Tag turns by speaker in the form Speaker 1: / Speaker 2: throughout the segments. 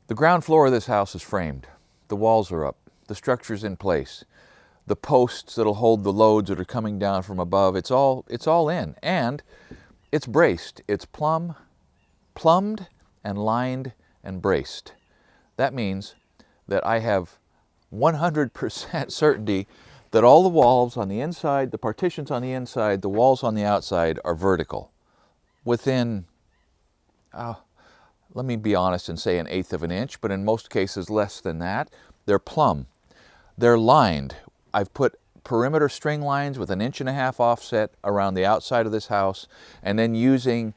Speaker 1: The ground floor of this house is framed. The walls are up. The structure's in place. The posts that'll hold the loads that are coming down from above, it's all in. And it's braced. It's plumbed and lined and braced. That means that I have 100% certainty that all the walls on the inside, the partitions on the inside, the walls on the outside are vertical. Within, let me be honest and say 1/8 of an inch, but in most cases less than that. They're plumb. They're lined. I've put perimeter string lines with 1.5 inch offset around the outside of this house, and then using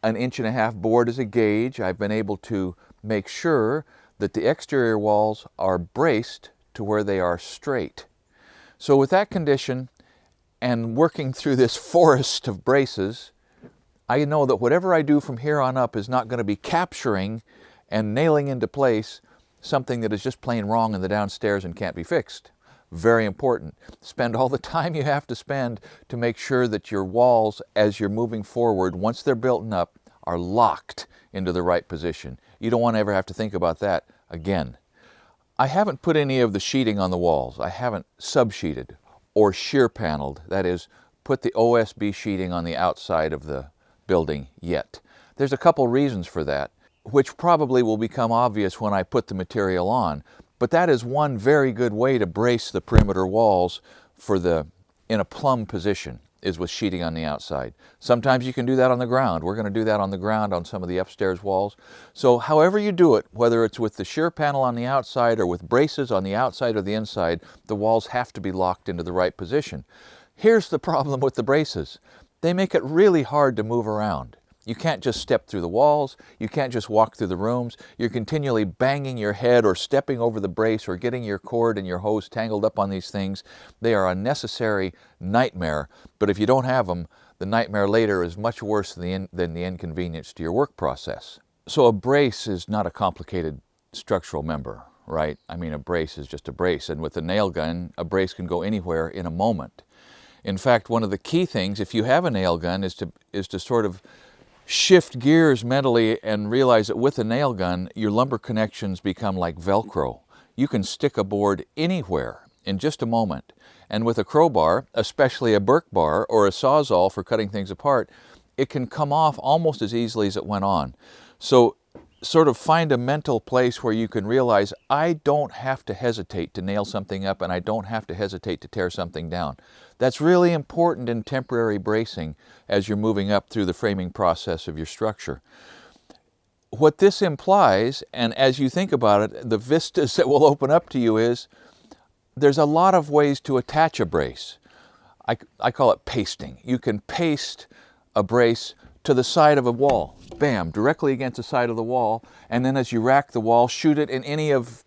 Speaker 1: 1.5 inch board as a gauge, I've been able to make sure that the exterior walls are braced to where they are straight. So with that condition and working through this forest of braces, I know that whatever I do from here on up is not going to be capturing and nailing into place something that is just plain wrong in the downstairs and can't be fixed. Very important. Spend all the time you have to spend to make sure that your walls, as you're moving forward, once they're built up, are locked into the right position. You don't want to ever have to think about that again. I haven't put any of the sheeting on the walls. I haven't sub-sheeted or shear paneled, that is, put the OSB sheeting on the outside of the building yet. There's a couple reasons for that, which probably will become obvious when I put the material on, but that is one very good way to brace the perimeter walls in a plumb position, is with sheeting on the outside. Sometimes you can do that on the ground. We're going to do that on the ground on some of the upstairs walls. So however you do it, whether it's with the shear panel on the outside or with braces on the outside or the inside, the walls have to be locked into the right position. Here's the problem with the braces. They make it really hard to move around. You can't just step through the walls. You can't just walk through the rooms. You're continually banging your head or stepping over the brace or getting your cord and your hose tangled up on these things. They are a necessary nightmare, but if you don't have them, the nightmare later is much worse than the inconvenience to your work process. So a brace is not a complicated structural member, right? I mean, a brace is just a brace, and with a nail gun, a brace can go anywhere in a moment. In fact, one of the key things, if you have a nail gun, is to sort of shift gears mentally and realize that with a nail gun, your lumber connections become like Velcro. You can stick a board anywhere in just a moment. And with a crowbar, especially a Burke bar or a Sawzall for cutting things apart, it can come off almost as easily as it went on. So sort of find a mental place where you can realize, I don't have to hesitate to nail something up and I don't have to hesitate to tear something down. That's really important in temporary bracing as you're moving up through the framing process of your structure. What this implies, and as you think about it, the vistas that will open up to you is, there's a lot of ways to attach a brace. I call it pasting. You can paste a brace to the side of a wall, bam, directly against the side of the wall, and then as you rack the wall, shoot it in any of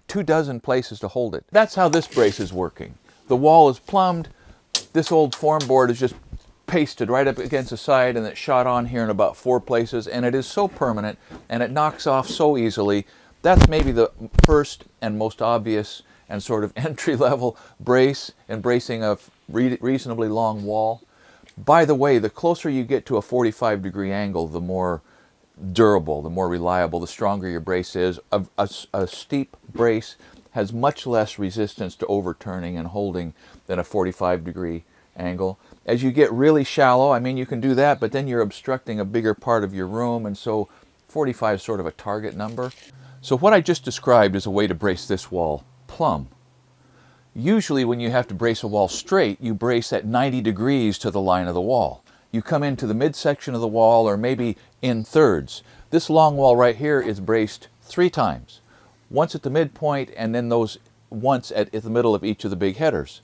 Speaker 1: 24 places to hold it. That's how this brace is working. The wall is plumbed, this old form board is just pasted right up against the side, and it's shot on here in about 4 places, and it is so permanent, and it knocks off so easily. That's maybe the first and most obvious and sort of entry-level brace in bracing a reasonably long wall. By the way, the closer you get to a 45-degree angle, the more durable, the more reliable, the stronger your brace is. A steep brace has much less resistance to overturning and holding than a 45-degree angle. As you get really shallow, I mean, you can do that, but then you're obstructing a bigger part of your room, and so 45 is sort of a target number. So what I just described is a way to brace this wall plumb. Usually when you have to brace a wall straight, you brace at 90 degrees to the line of the wall. You come into the midsection of the wall, or maybe in thirds. This long wall right here is braced 3 times. Once at the midpoint, and then those once at the middle of each of the big headers.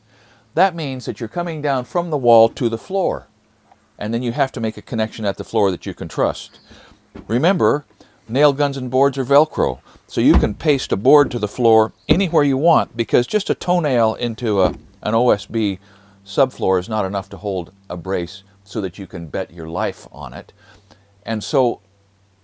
Speaker 1: That means that you're coming down from the wall to the floor, and then you have to make a connection at the floor that you can trust. Remember, nail guns and boards are Velcro, so you can paste a board to the floor anywhere you want, because just a toenail into an OSB subfloor is not enough to hold a brace so that you can bet your life on it. And so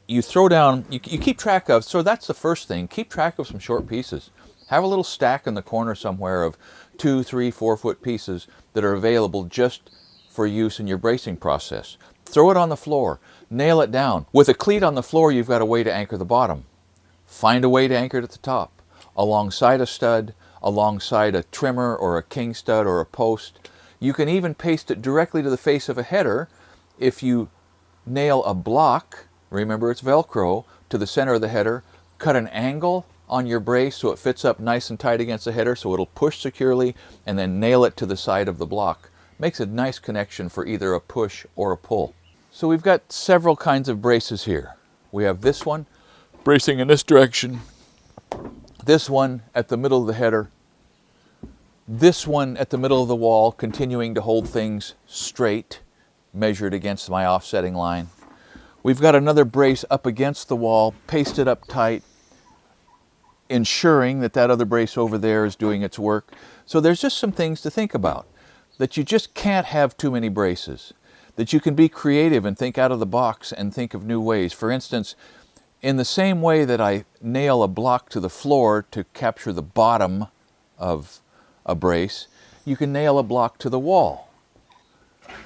Speaker 1: you throw down, you keep track of, so that's the first thing, keep track of some short pieces. Have a little stack in the corner somewhere of 2, 3, 4 foot pieces that are available just for use in your bracing process. Throw it on the floor, nail it down. With a cleat on the floor, you've got a way to anchor the bottom. find a way to anchor it at the top, alongside a stud, alongside a trimmer or a king stud or a post. You can even paste it directly to the face of a header if you nail a block, remember it's Velcro, to the center of the header, cut an angle on your brace so it fits up nice and tight against the header so it'll push securely, and then nail it to the side of the block. Makes a nice connection for either a push or a pull. So we've got several kinds of braces here. We have this one, bracing in this direction, this one at the middle of the header, this one at the middle of the wall, continuing to hold things straight, measured against my offsetting line. We've got another brace up against the wall, pasted up tight, ensuring that that other brace over there is doing its work. So there's just some things to think about, that you just can't have too many braces, that you can be creative and think out of the box and think of new ways. For instance, in the same way that I nail a block to the floor to capture the bottom of a brace, you can nail a block to the wall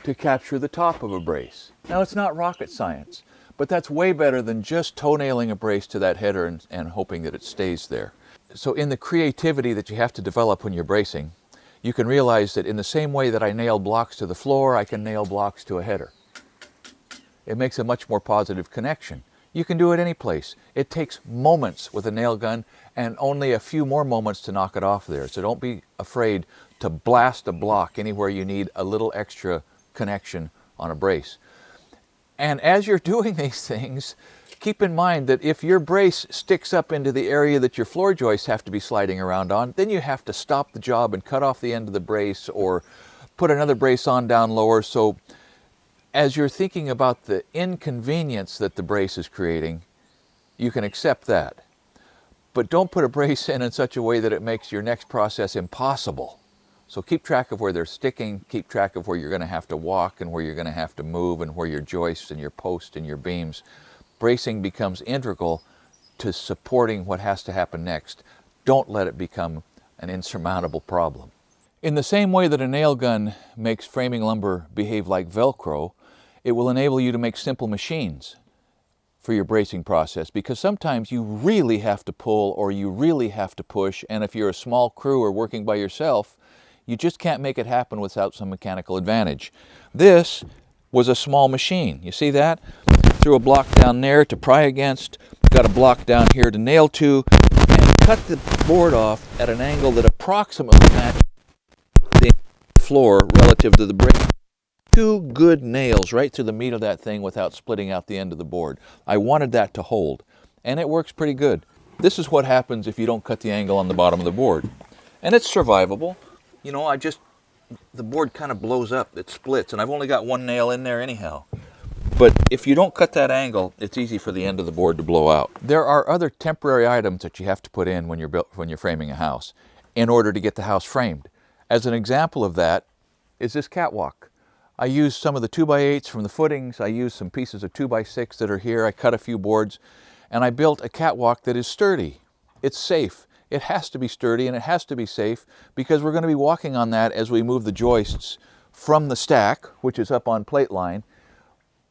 Speaker 1: to capture the top of a brace. Now, it's not rocket science, but that's way better than just toenailing a brace to that header and hoping that it stays there. So in the creativity that you have to develop when you're bracing, you can realize that in the same way that I nail blocks to the floor, I can nail blocks to a header. It makes a much more positive connection. You can do it any place. It takes moments with a nail gun and only a few more moments to knock it off there. So don't be afraid to blast a block anywhere you need a little extra connection on a brace. And as you're doing these things, keep in mind that if your brace sticks up into the area that your floor joists have to be sliding around on, then you have to stop the job and cut off the end of the brace or put another brace on down lower. So as you're thinking about the inconvenience that the brace is creating, you can accept that. But don't put a brace in such a way that it makes your next process impossible. So keep track of where they're sticking, keep track of where you're going to have to walk and where you're going to have to move and where your joists and your posts and your beams. Bracing becomes integral to supporting what has to happen next. Don't let it become an insurmountable problem. In the same way that a nail gun makes framing lumber behave like Velcro, it will enable you to make simple machines for your bracing process, because sometimes you really have to pull or you really have to push, and if you're a small crew or working by yourself, you just can't make it happen without some mechanical advantage. This was a small machine. You see that? Threw a block down there to pry against, got a block down here to nail to, and cut the board off at an angle that approximately matched the floor relative to the brace. 2 good nails right through the meat of that thing without splitting out the end of the board. I wanted that to hold, and it works pretty good. This is what happens if you don't cut the angle on the bottom of the board. And it's survivable. You know, the board kind of blows up, it splits, and I've only got 1 nail in there anyhow. But if you don't cut that angle, it's easy for the end of the board to blow out. There are other temporary items that you have to put in when you're framing a house in order to get the house framed. As an example of that is this catwalk. I used some of the 2x8s from the footings, I used some pieces of 2x6 that are here, I cut a few boards, and I built a catwalk that is sturdy. It's safe. It has to be sturdy and it has to be safe because we're going to be walking on that as we move the joists from the stack, which is up on plate line,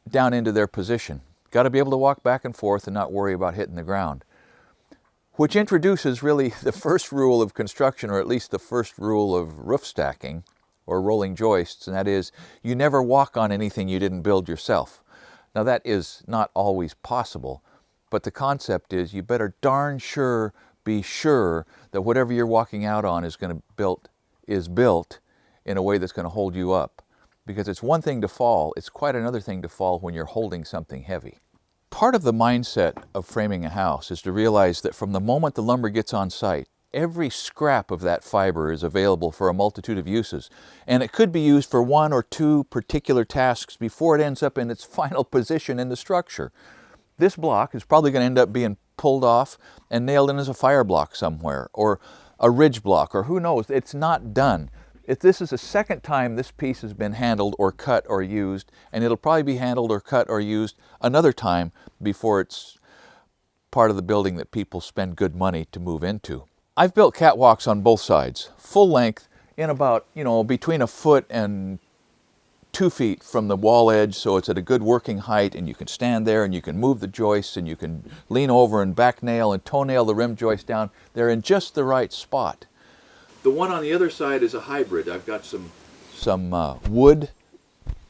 Speaker 1: down into their position. Got to be able to walk back and forth and not worry about hitting the ground. Which introduces really the first rule of construction, or at least the first rule of roof stacking or rolling joists, and that is you never walk on anything you didn't build yourself. Now that is not always possible, but the concept is you better darn sure be sure that whatever you're walking out on is built in a way that's going to hold you up. Because it's one thing to fall, it's quite another thing to fall when you're holding something heavy. Part of the mindset of framing a house is to realize that from the moment the lumber gets on site, every scrap of that fiber is available for a multitude of uses, and it could be used for 1 or 2 particular tasks before it ends up in its final position in the structure. This block is probably going to end up being pulled off and nailed in as a fire block somewhere, or a ridge block, or who knows. It's not done. If this is the second time this piece has been handled or cut or used, and it'll probably be handled or cut or used another time before it's part of the building that people spend good money to move into. I've built catwalks on both sides, full length, in about, between 1 foot and 2 feet from the wall edge, so it's at a good working height, and you can stand there and you can move the joists and you can lean over and back nail and toenail the rim joist down. They're in just the right spot. The one on the other side is a hybrid. I've got some wood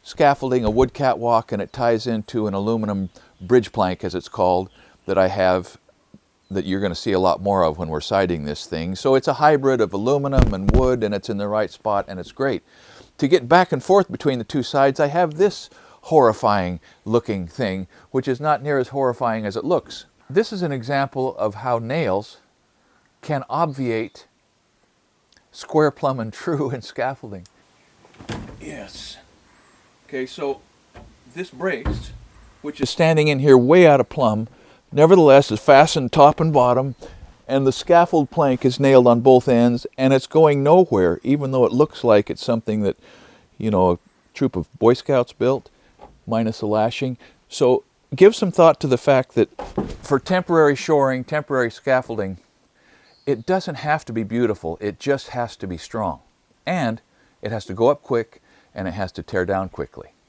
Speaker 1: scaffolding, a wood catwalk, and it ties into an aluminum bridge plank, as it's called, that I have, that you're going to see a lot more of when we're siding this thing. So it's a hybrid of aluminum and wood, and it's in the right spot, and it's great. To get back and forth between the two sides, I have this horrifying looking thing, which is not near as horrifying as it looks. This is an example of how nails can obviate square, plumb, and true in scaffolding. Yes. Okay, so this brace, which is standing in here way out of plumb, nevertheless is fastened top and bottom, and the scaffold plank is nailed on both ends, and it's going nowhere, even though it looks like it's something that, you know, a troop of Boy Scouts built, minus the lashing. So give some thought to the fact that for temporary shoring, temporary scaffolding, it doesn't have to be beautiful, it just has to be strong. And it has to go up quick, and it has to tear down quickly.